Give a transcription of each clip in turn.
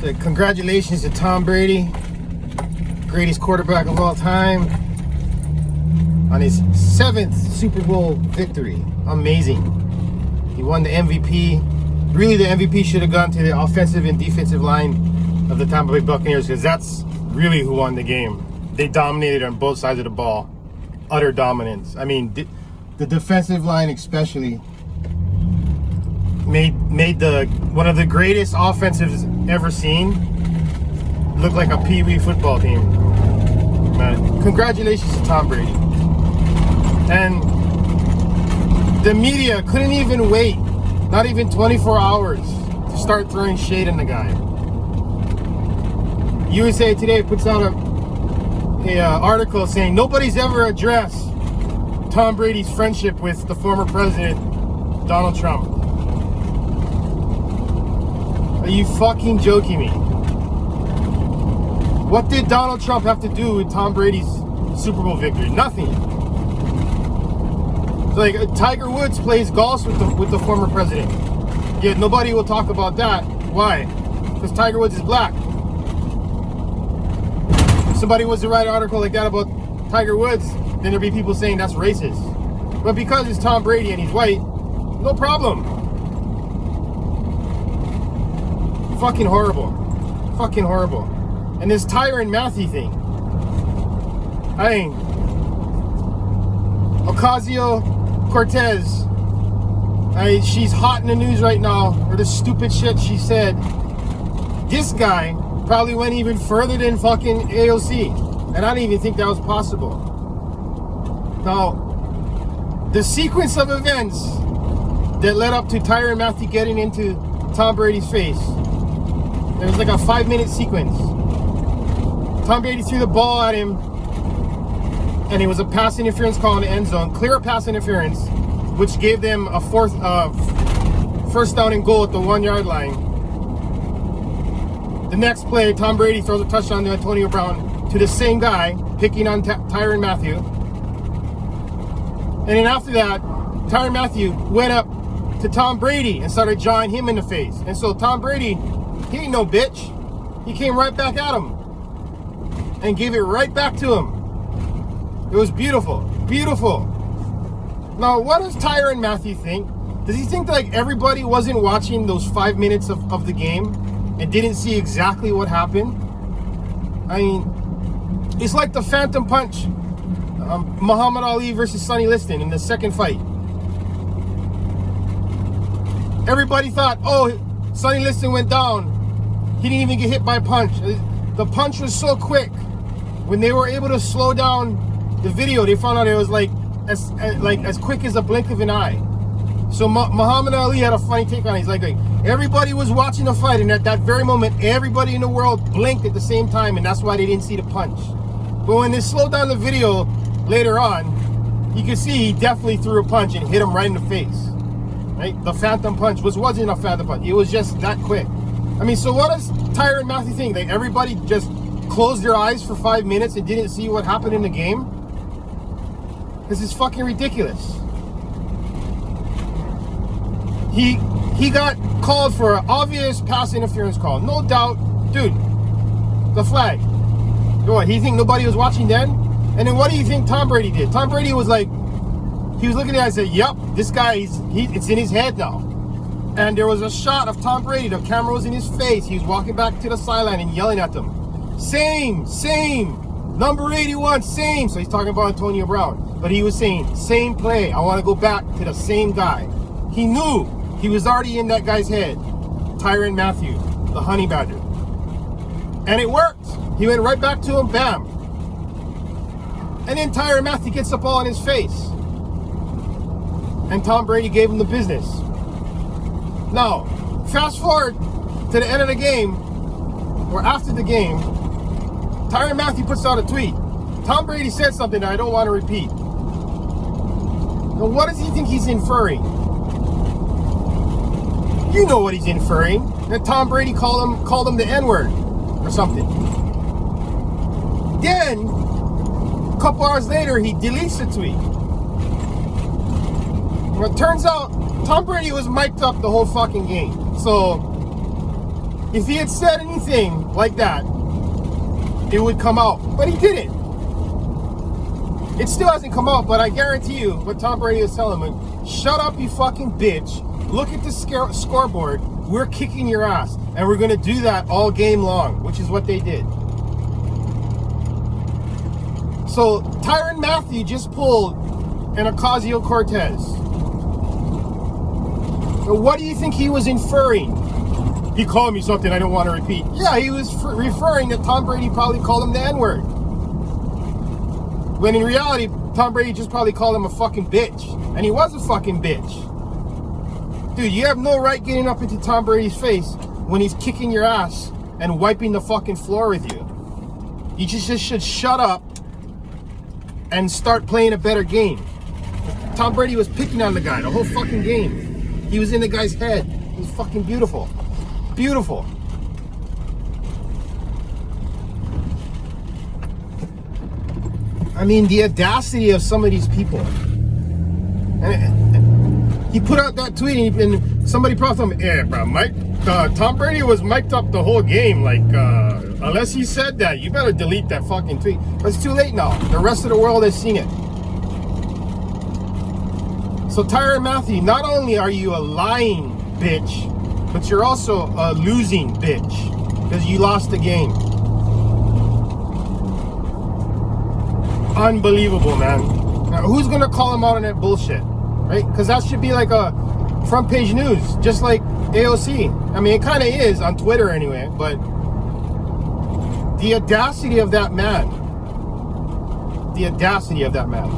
So congratulations to Tom Brady, greatest quarterback of all time, on his 7th Super Bowl victory. Amazing. He won the MVP. Really, the MVP should have gone to the offensive and defensive line of the Tampa Bay Buccaneers, because that's really who won the game. They dominated on both sides of the ball. Utter dominance. I mean, the defensive line especially made the one of the greatest offensives ever seen look like a pee-wee football team. Man, congratulations to Tom Brady. And the media couldn't even wait, not even 24 hours, to start throwing shade in the guy. USA Today puts out a article saying nobody's ever addressed Tom Brady's friendship with the former president, Donald Trump. Are you fucking joking me? What did Donald Trump have to do with Tom Brady's Super Bowl victory? Nothing. Like Tiger Woods plays golf with the former president. Yet nobody will talk about that. Why? Because Tiger Woods is black. If somebody was to write an article like that about Tiger Woods, then there'd be people saying that's racist. But because it's Tom Brady and he's white, no problem. Fucking horrible. Fucking horrible. And this Tyrann Mathieu thing. I mean, Ocasio-Cortez, she's hot in the news right now for the stupid shit she said. This guy probably went even further than fucking AOC. And I didn't even think that was possible. Now, the sequence of events that led up to Tyrann Mathieu getting into Tom Brady's face, there was like a 5-minute sequence. Tom Brady threw the ball at him, and it was a pass interference call in the end zone. Clear pass interference, which gave them a first down and goal at the 1-yard line. The next play, Tom Brady throws a touchdown to Antonio Brown, to the same guy, picking on Tyrann Mathieu. And then after that, Tyrann Mathieu went up to Tom Brady and started jawing him in the face. And so Tom Brady, he ain't no bitch. He came right back at him and gave it right back to him. It was beautiful. Beautiful. Now, what does Tyrann Mathieu think? Does he think that like everybody wasn't watching those 5 minutes of the game and didn't see exactly what happened? I mean, it's like the Phantom Punch. Muhammad Ali versus Sonny Liston in the second fight. Everybody thought, oh, Sonny Liston went down. He didn't even get hit by a punch. The punch was so quick. When they were able to slow down the video, they found out it was like as quick as a blink of an eye. So Muhammad Ali had a funny take on it. He's like everybody was watching the fight, and at that very moment, everybody in the world blinked at the same time, and that's why they didn't see the punch. But when they slowed down the video later on, you can see he definitely threw a punch and hit him right in the face. Right? The Phantom Punch wasn't a Phantom Punch. It was just that quick. I mean, so what does Tyrann Mathieu think? Like everybody just closed their eyes for 5 minutes and didn't see what happened in the game? This is fucking ridiculous. He got called for an obvious pass interference call. No doubt. Dude, the flag. What, he think nobody was watching then? And then what do you think Tom Brady did? Tom Brady was like, he was looking at it and said, yep, this guy, it's in his head now. And there was a shot of Tom Brady. The camera was in his face. He was walking back to the sideline and yelling at them. Same. Number 81, same. So he's talking about Antonio Brown. But he was saying, same play. I want to go back to the same guy. He knew. He was already in that guy's head. Tyrann Mathieu, the honey badger. And it worked. He went right back to him, bam. And then Tyrann Mathieu gets the ball in his face. And Tom Brady gave him the business. Now, fast forward to the end of the game, or after the game, Tyrann Mathieu puts out a tweet. Tom Brady said something that I don't want to repeat. Now, what does he think he's inferring? You know what he's inferring. That Tom Brady called him the N-word or something. Then, a couple hours later, he deletes the tweet. Well, it turns out Tom Brady was mic'd up the whole fucking game. So If he had said anything like that, it would come out. But he didn't. It still hasn't come out, but I guarantee you what Tom Brady is telling him, shut up, you fucking bitch. Look at the scoreboard. We're kicking your ass. And we're going to do that all game long, which is what they did. So Tyrann Mathieu just pulled an Ocasio-Cortez. So what do you think he was inferring? He called me something I don't want to repeat. Yeah, he was referring that Tom Brady probably called him the N-word. When in reality, Tom Brady just probably called him a fucking bitch. And he was a fucking bitch. Dude, you have no right getting up into Tom Brady's face when he's kicking your ass and wiping the fucking floor with you. You just should shut up and start playing a better game. Tom Brady was picking on the guy the whole fucking game. He was in the guy's head. It was fucking beautiful. Beautiful. I mean, the audacity of some of these people. And he put out that tweet and somebody prompted him, yeah, bro, Tom Brady was mic'd up the whole game. Like, unless he said that, you better delete that fucking tweet. But it's too late now. The rest of the world has seen it. So Tyrann Mathieu, not only are you a lying bitch, but you're also a losing bitch because you lost the game. Unbelievable, man. Now, who's gonna call him out on that bullshit, right? Because that should be like a front page news, just like AOC. I mean, it kind of is on Twitter anyway, but the audacity of that man. The audacity of that man.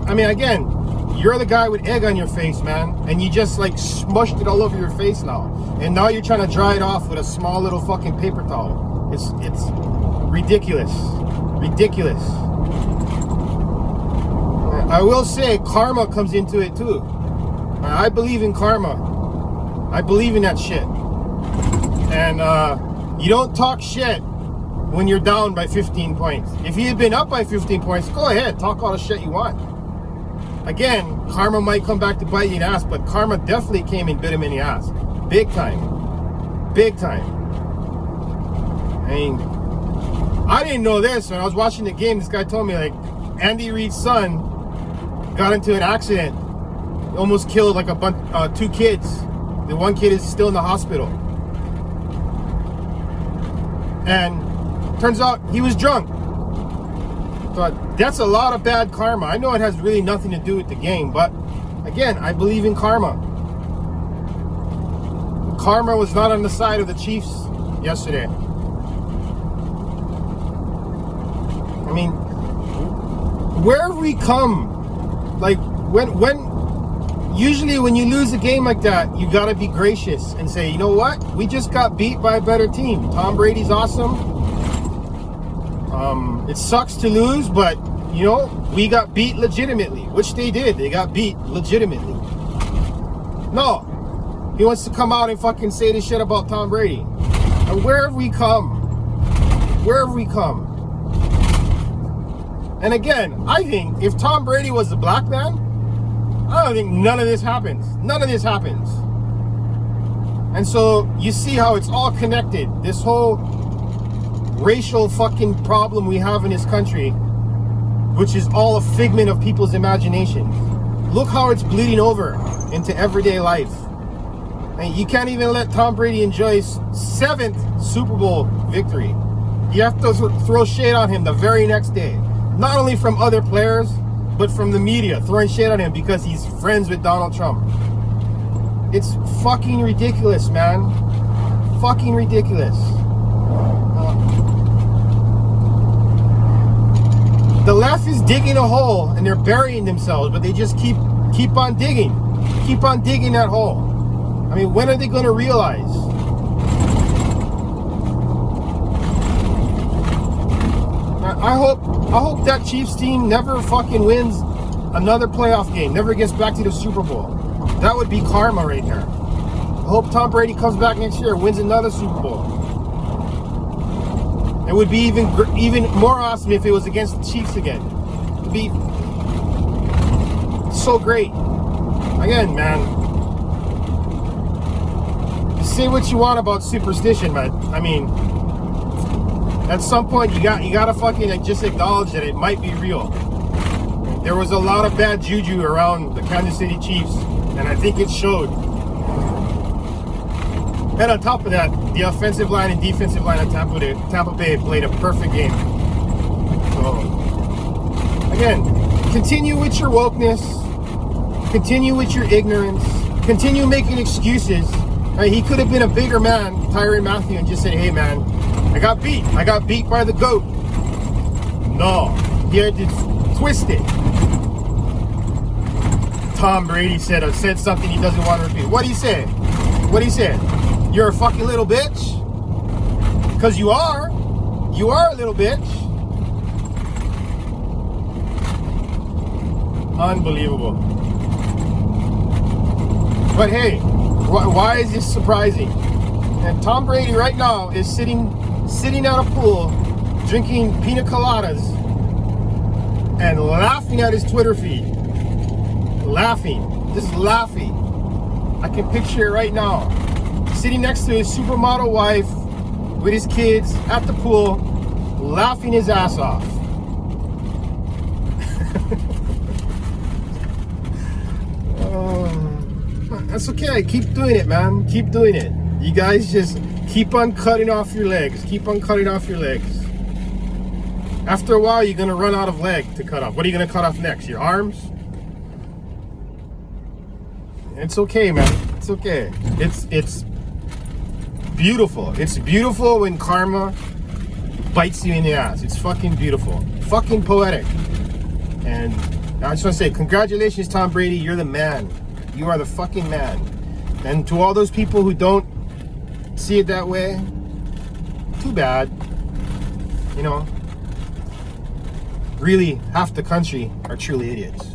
I mean, again, you're the guy with egg on your face, man, and you just like smushed it all over your face now. And now you're trying to dry it off with a small little fucking paper towel. It's ridiculous. Ridiculous. I will say karma comes into it too. I believe in karma. I believe in that shit. And you don't talk shit when you're down by 15 points. If you had been up by 15 points, go ahead, talk all the shit you want. Again, karma might come back to bite you in the ass, but karma definitely came and bit him in the ass. Big time. Big time. I mean, I didn't know this when I was watching the game. This guy told me, like, Andy Reid's son got into an accident. Almost killed like a bunch, 2 kids. The one kid is still in the hospital. And turns out he was drunk. So that's a lot of bad karma. I know it has really nothing to do with the game, but again, I believe in karma. Karma was not on the side of the Chiefs yesterday. I mean, where have we come? Like, usually when you lose a game like that, you gotta be gracious and say, you know what? We just got beat by a better team. Tom Brady's awesome. It sucks to lose, but, you know, we got beat legitimately, which they did. They got beat legitimately. No. He wants to come out and fucking say this shit about Tom Brady. And where have we come? Where have we come? And again, I think if Tom Brady was a black man, I don't think none of this happens. None of this happens. And so you see how it's all connected. This whole racial fucking problem we have in this country, which is all a figment of people's imagination. Look how it's bleeding over into everyday life. And you can't even let Tom Brady enjoy his 7th Super Bowl victory. You have to throw shade on him the very next day. Not only from other players, but from the media throwing shade on him because he's friends with Donald Trump. It's fucking ridiculous, man. Fucking ridiculous. The left is digging a hole and they're burying themselves, but they just keep on digging. Keep on digging that hole. I mean, when are they going to realize? I hope that Chiefs team never fucking wins another playoff game, never gets back to the Super Bowl. That would be karma right there. I hope Tom Brady comes back next year and wins another Super Bowl. It would be even more awesome if it was against the Chiefs again. It would be so great. Again, man, say what you want about superstition, man. I mean, at some point you gotta fucking like, just acknowledge that it might be real. There was a lot of bad juju around the Kansas City Chiefs, and I think it showed. And on top of that, the offensive line and defensive line of Tampa Bay played a perfect game. So, again, continue with your wokeness. Continue with your ignorance. Continue making excuses. Right, he could have been a bigger man, Tyrann Mathieu, and just said, hey man, I got beat. I got beat by the GOAT. No, he had to twist it. Tom Brady said something he doesn't want to repeat. What'd he say? What'd he say? You're a fucking little bitch? Because you are. You are a little bitch. Unbelievable. But hey, why is this surprising? And Tom Brady right now is sitting at a pool, drinking pina coladas, and laughing at his Twitter feed. Laughing, just laughing. I can picture it right now. Sitting next to his supermodel wife with his kids at the pool, laughing his ass off. That's okay. Keep doing it, man. Keep doing it. You guys just keep on cutting off your legs. Keep on cutting off your legs. After a while, you're going to run out of leg to cut off. What are you going to cut off next? Your arms? It's okay, man. It's okay. It's beautiful. It's beautiful when karma bites you in the ass. It's fucking beautiful. Fucking poetic. And I just want to say, congratulations, Tom Brady. You're the man. You are the fucking man. And to all those people who don't see it that way, too bad. You know, really, half the country are truly idiots.